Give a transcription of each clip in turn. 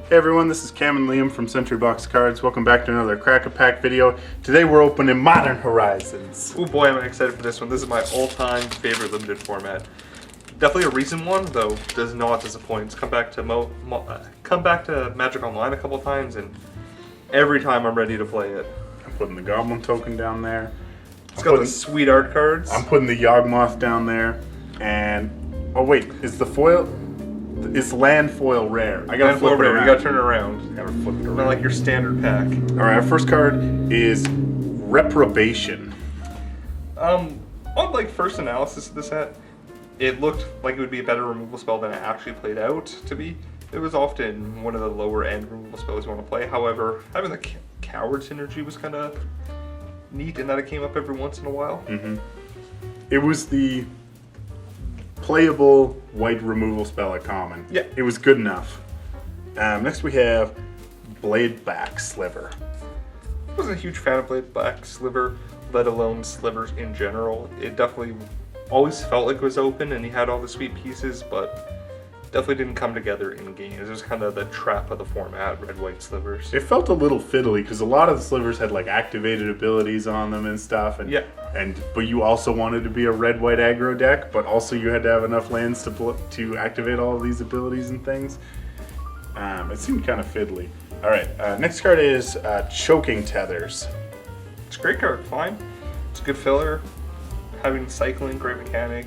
Hey everyone, this is Cam and Liam from Sentry Box Cards. Welcome back to another Crack-A-Pack video. Today we're opening Modern Horizons. Oh boy, am I excited for this one. This is my all-time favorite limited format. Definitely a recent one, though does not disappoint. It's come back to Magic Online a couple times, and every time I'm ready to play it. I'm putting the Goblin token down there. It's got the sweet art cards. I'm putting the Yawgmoth down there, and oh wait, is the foil? It's land foil rare. I gotta flip it around. You gotta turn it around. Gotta flip it around. Not like your standard pack. All right, our first card is Reprobation. On like first analysis of the set, it looked like it would be a better removal spell than it actually played out to be. It was often one of the lower end removal spells you want to play. However, having the Coward synergy was kind of neat in that it came up every once in a while. It was the playable white removal spell at common. Yeah. It was good enough. Next we have Bladeback Sliver. I wasn't a huge fan of Bladeback Sliver, let alone slivers in general. It definitely always felt like it was open and he had all the sweet pieces, but definitely didn't come together in games. It was kind of the trap of the format, red-white slivers. It felt a little fiddly because a lot of the slivers had like activated abilities on them and stuff. And, yeah. But you also wanted to be a red-white aggro deck, but also you had to have enough lands to activate all of these abilities and things. It seemed kind of fiddly. All right, next card is Choking Tethers. It's a great card, fine. It's a good filler. Having cycling, great mechanic.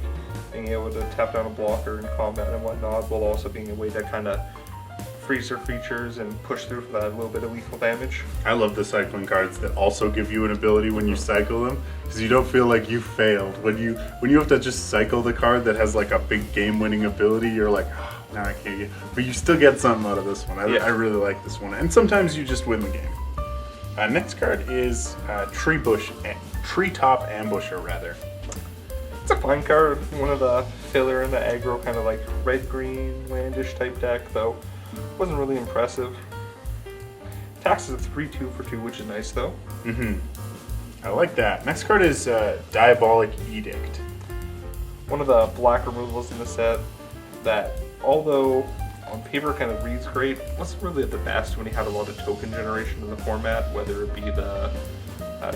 Being able to tap down a blocker in combat and whatnot, while also being a way to kind of freeze their creatures and push through for that little bit of lethal damage. I love the cycling cards that also give you an ability when you cycle them, because you don't feel like you failed. When you have to just cycle the card that has like a big game-winning ability, you're like, oh, now I can't get. But you still get something out of this one. I really like this one, and sometimes you just win the game. Next card is Treetop Ambusher, rather. It's a fine card, one of the filler in the aggro kind of like red-green landish type deck, though wasn't really impressive. Taxes a 3/2 for 2, which is nice though. I like that. Next card is Diabolic Edict. One of the black removals in the set that, although on paper kind of reads great, wasn't really the best when you had a lot of token generation in the format, whether it be the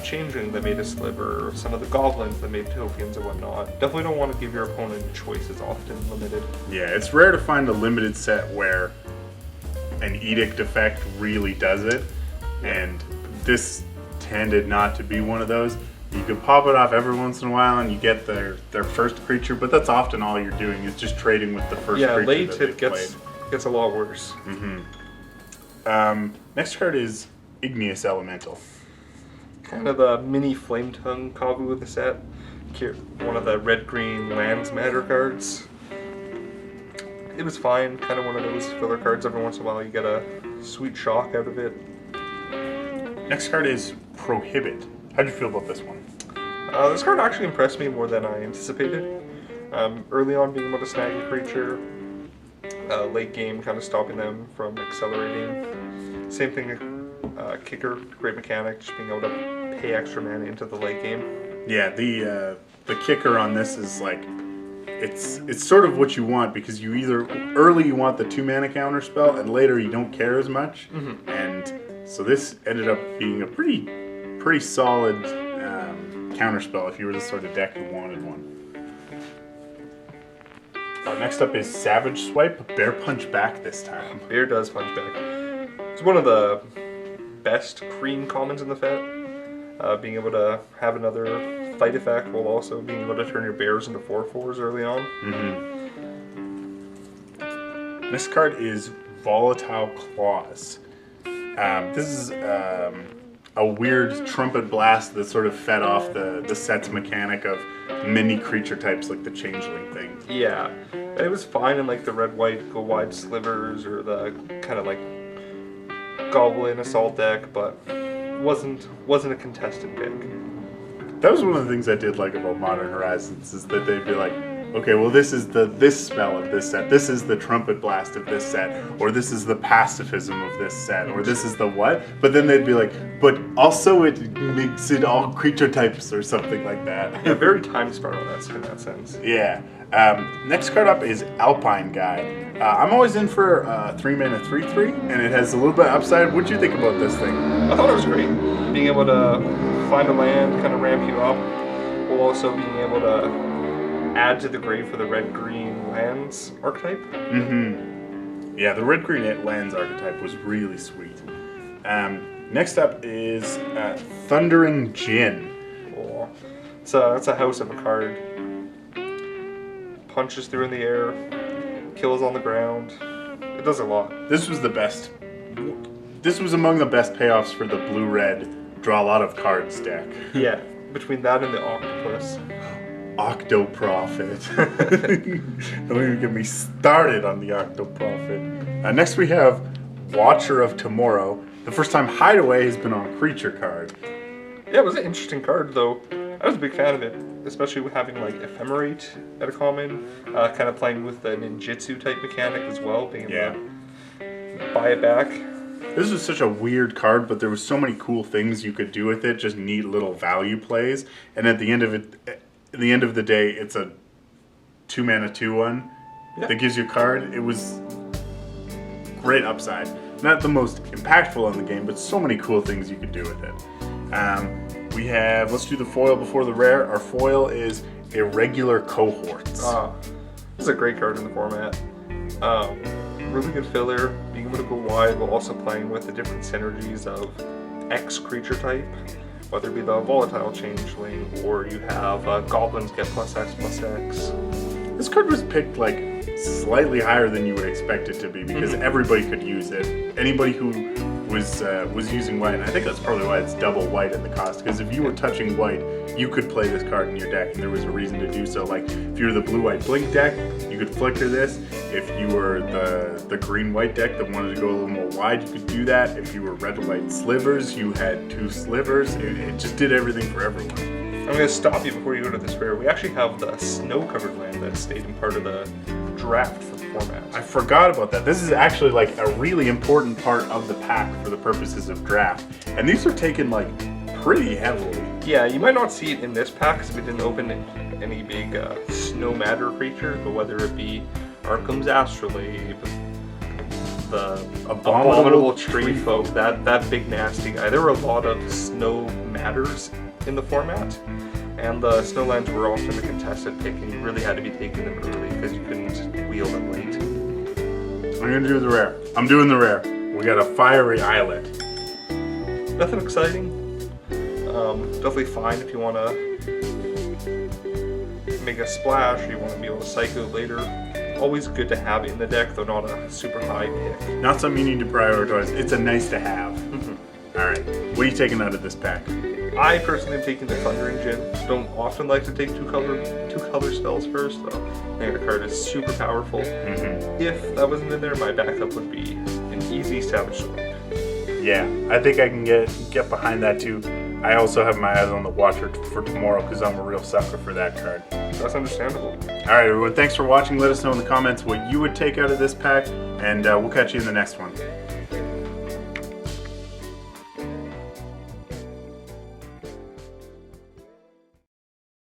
Changeling that made a sliver, or some of the goblins that made tokens and whatnot. Definitely don't want to give your opponent choices, often limited. Yeah, it's rare to find a limited set where an edict effect really does it, and this tended not to be one of those. You could pop it off every once in a while and you get their first creature, but that's often all you're doing is just trading with the first creature late that it gets a lot worse. Next card is Igneous Elemental. Kind of the mini Flame Tongue Kavu of the set. One of the red-green lands matter cards. It was fine, kind of one of those filler cards. Every once in a while you get a sweet shock out of it. Next card is Prohibit. How'd you feel about this one? This card actually impressed me more than I anticipated. Early on being able to snag a creature. Late game kind of stopping them from accelerating. Same thing, kicker, great mechanic, just being able to pay extra mana into the late game. Yeah, the kicker on this is like, it's sort of what you want, because you either early you want the 2 mana counter spell and later you don't care as much, and so this ended up being a pretty solid counter spell if you were the sort of deck who wanted one. Next up is Savage Swipe, Bear Punch Back this time. Bear does punch back. It's one of the best cream commons in the set. Being able to have another fight effect while also being able to turn your bears into 4/4s early on. Next card is Volatile Claws. This is a weird trumpet blast that sort of fed off the set's mechanic of mini creature types like the Changeling thing. Yeah, it was fine in like the red-white go wide slivers or the kind of like Goblin Assault deck, but wasn't a contested pick. That was one of the things I did like about Modern Horizons, is that they'd be like, okay, well this is this spell of this set, this is the Trumpet Blast of this set, or this is the Pacifism of this set, or this is the what? But then they'd be like, but also it makes it all creature types or something like that. Yeah, very time spiral in that sense. Yeah. Next card up is Alpine Guy. I'm always in for 3-mana 3/3, and it has a little bit of upside. What'd you think about this thing? I thought it was great. Being able to find a land, kind of ramp you up, while also being able to add to the grade for the red-green lands archetype. Mm-hmm. Yeah, the red-green lands archetype was really sweet. Next up is Thundering Djinn. Oh, it's a house of a card. Punches through in the air, kills on the ground. It does a lot. This was the best. This was among the best payoffs for the blue-red draw a lot of cards deck. Yeah, between that and the octopus. Octoprophet. Don't even get me started on the Octoprophet. Next we have Watcher of Tomorrow. The first time Hideaway has been on a creature card. Yeah, it was an interesting card though. I was a big fan of it, especially with having like Ephemerate at a common, kind of playing with the ninjutsu type mechanic as well, being able to buy it back. This was such a weird card, but there was so many cool things you could do with it, just neat little value plays. And at the end of the day, it's a 2-mana 2/1 that gives you a card. It was great upside. Not the most impactful in the game, but so many cool things you could do with it. We have, let's do the foil before the rare. Our foil is Irregular Cohorts. This is a great card in the format. Really good filler, being able to go wide while also playing with the different synergies of X creature type, whether it be the Volatile Changeling or you have Goblins get +X/+X. This card was picked like slightly higher than you would expect it to be because everybody could use it. Anybody who was using white, and I think that's probably why it's double white in the cost, because if you were touching white, you could play this card in your deck, and there was a reason to do so. Like, if you were the blue-white blink deck, you could flicker this. If you were the green-white deck that wanted to go a little more wide, you could do that. If you were red-white slivers, you had 2 slivers. It just did everything for everyone. I'm going to stop you before you go to this rare. We actually have the snow-covered land that stayed in part of the draft for the format. I forgot about that. This is actually like a really important part of the pack for the purposes of draft. And these are taken like pretty heavily. Yeah, you might not see it in this pack because we didn't open any big snow matter creature, but whether it be Arkham's Astrolabe, the Abominable Tree Folk, that big nasty guy. There were a lot of snow matters in the format, and the snowlands were often a contested pick, and you really had to be taking them early because you couldn't wheel them late. I'm gonna do the rare. I'm doing the rare. We got a Fiery Islet. Nothing exciting. Definitely fine if you want to make a splash or you want to be able to cycle it later. Always good to have in the deck, though not a super high pick. Not something you need to prioritize. It's a nice to have. All right, what are you taking out of this pack? I personally am taking the Thundering Djinn. Don't often like to take two color spells first, though. I think the card is super powerful. If that wasn't in there, my backup would be an easy Savage Sword. Yeah, I think I can get behind that too. I also have my eyes on the Watcher for Tomorrow because I'm a real sucker for that card. That's understandable. All right, everyone, thanks for watching. Let us know in the comments what you would take out of this pack, and we'll catch you in the next one.